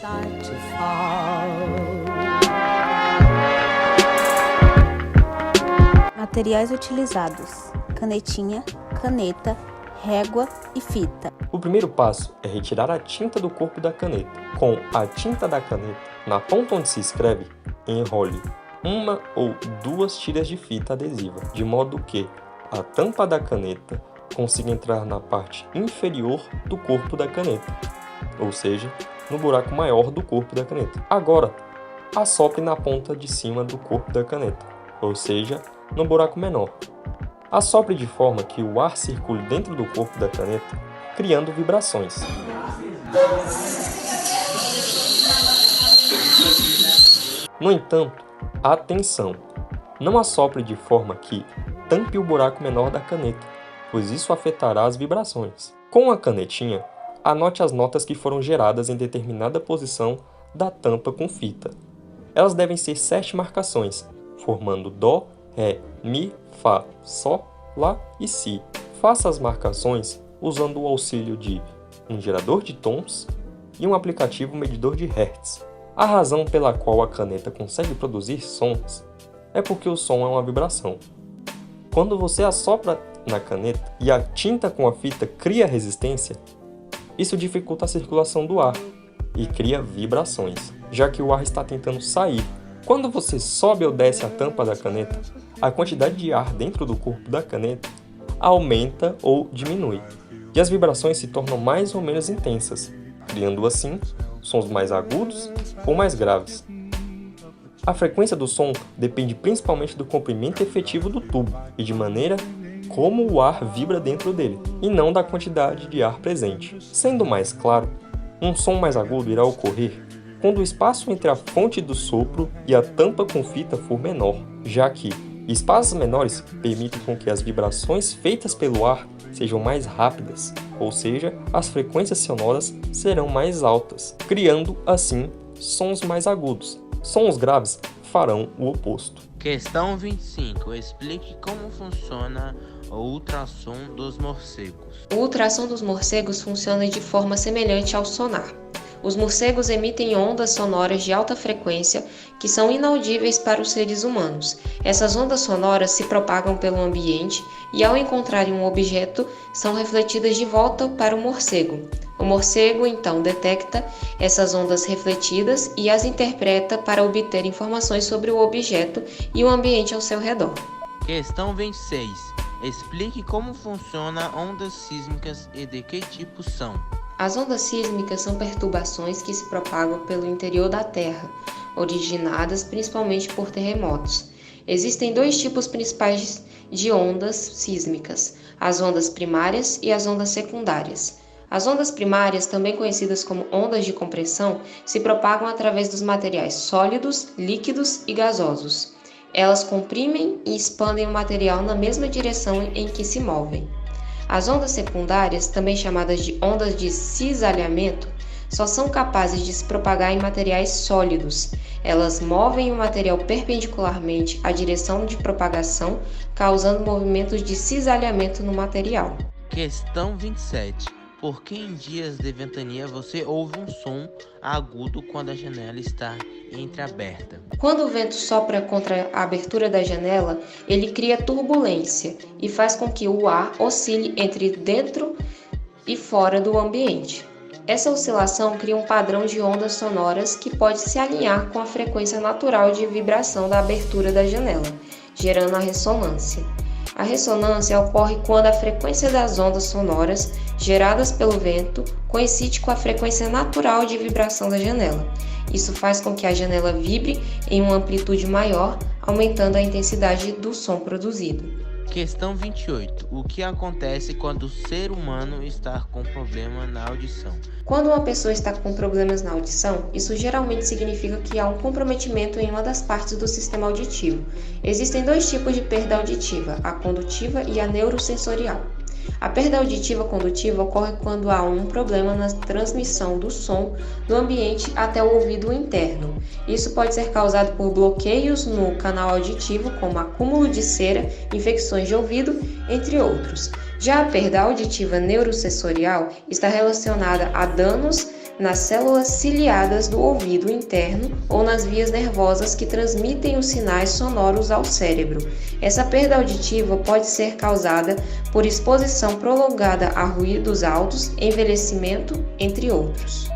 start to fall. Materiais utilizados: canetinha, caneta, régua e fita. O primeiro passo é retirar a tinta do corpo da caneta. Com a tinta da caneta, na ponta onde se escreve, enrole uma ou duas tiras de fita adesiva, de modo que a tampa da caneta consiga entrar na parte inferior do corpo da caneta, ou seja, no buraco maior do corpo da caneta. Agora, assopre na ponta de cima do corpo da caneta, ou seja, no buraco menor. Assopre de forma que o ar circule dentro do corpo da caneta, criando vibrações. No entanto, atenção! Não assopre de forma que tampe o buraco menor da caneta, pois isso afetará as vibrações. Com a canetinha, anote as notas que foram geradas em determinada posição da tampa com fita. Elas devem ser 7 marcações, formando Dó, Ré, Mi, Fá, Sol, Lá e Si. Faça as marcações usando o auxílio de um gerador de tons e um aplicativo medidor de Hertz. A razão pela qual a caneta consegue produzir sons é porque o som é uma vibração. Quando você assopra na caneta e a tinta com a fita cria resistência, isso dificulta a circulação do ar e cria vibrações, já que o ar está tentando sair. Quando você sobe ou desce a tampa da caneta, a quantidade de ar dentro do corpo da caneta aumenta ou diminui, e as vibrações se tornam mais ou menos intensas, criando assim sons mais agudos ou mais graves. A frequência do som depende principalmente do comprimento efetivo do tubo e de maneira como o ar vibra dentro dele, e não da quantidade de ar presente. Sendo mais claro, um som mais agudo irá ocorrer quando o espaço entre a fonte do sopro e a tampa com fita for menor, já que espaços menores permitem com que as vibrações feitas pelo ar sejam mais rápidas, ou seja, as frequências sonoras serão mais altas, criando assim sons mais agudos. Sons graves farão o oposto. Questão 25. Explique como funciona o ultrassom dos morcegos. O ultrassom dos morcegos funciona de forma semelhante ao sonar. Os morcegos emitem ondas sonoras de alta frequência que são inaudíveis para os seres humanos. Essas ondas sonoras se propagam pelo ambiente e, ao encontrarem um objeto, são refletidas de volta para o morcego. O morcego, então, detecta essas ondas refletidas e as interpreta para obter informações sobre o objeto e o ambiente ao seu redor. Questão 26. Explique como funcionam ondas sísmicas e de que tipo são. As ondas sísmicas são perturbações que se propagam pelo interior da Terra, originadas principalmente por terremotos. Existem 2 tipos principais de ondas sísmicas: as ondas primárias e as ondas secundárias. As ondas primárias, também conhecidas como ondas de compressão, se propagam através dos materiais sólidos, líquidos e gasosos. Elas comprimem e expandem o material na mesma direção em que se movem. As ondas secundárias, também chamadas de ondas de cisalhamento, só são capazes de se propagar em materiais sólidos. Elas movem o material perpendicularmente à direção de propagação, causando movimentos de cisalhamento no material. Questão 27. Por que em dias de ventania você ouve um som agudo quando a janela está entreaberta? Quando o vento sopra contra a abertura da janela, ele cria turbulência e faz com que o ar oscile entre dentro e fora do ambiente. Essa oscilação cria um padrão de ondas sonoras que pode se alinhar com a frequência natural de vibração da abertura da janela, gerando a ressonância. A ressonância ocorre quando a frequência das ondas sonoras geradas pelo vento coincide com a frequência natural de vibração da janela. Isso faz com que a janela vibre em uma amplitude maior, aumentando a intensidade do som produzido. Questão 28. O que acontece quando o ser humano está com problema na audição? Quando uma pessoa está com problemas na audição, isso geralmente significa que há um comprometimento em uma das partes do sistema auditivo. Existem 2 tipos de perda auditiva, a condutiva e a neurosensorial. A perda auditiva condutiva ocorre quando há um problema na transmissão do som do ambiente até o ouvido interno. Isso pode ser causado por bloqueios no canal auditivo, como acúmulo de cera, infecções de ouvido, entre outros. Já a perda auditiva neurosensorial está relacionada a danos nas células ciliadas do ouvido interno ou nas vias nervosas que transmitem os sinais sonoros ao cérebro. Essa perda auditiva pode ser causada por exposição prolongada a ruídos altos, envelhecimento, entre outros.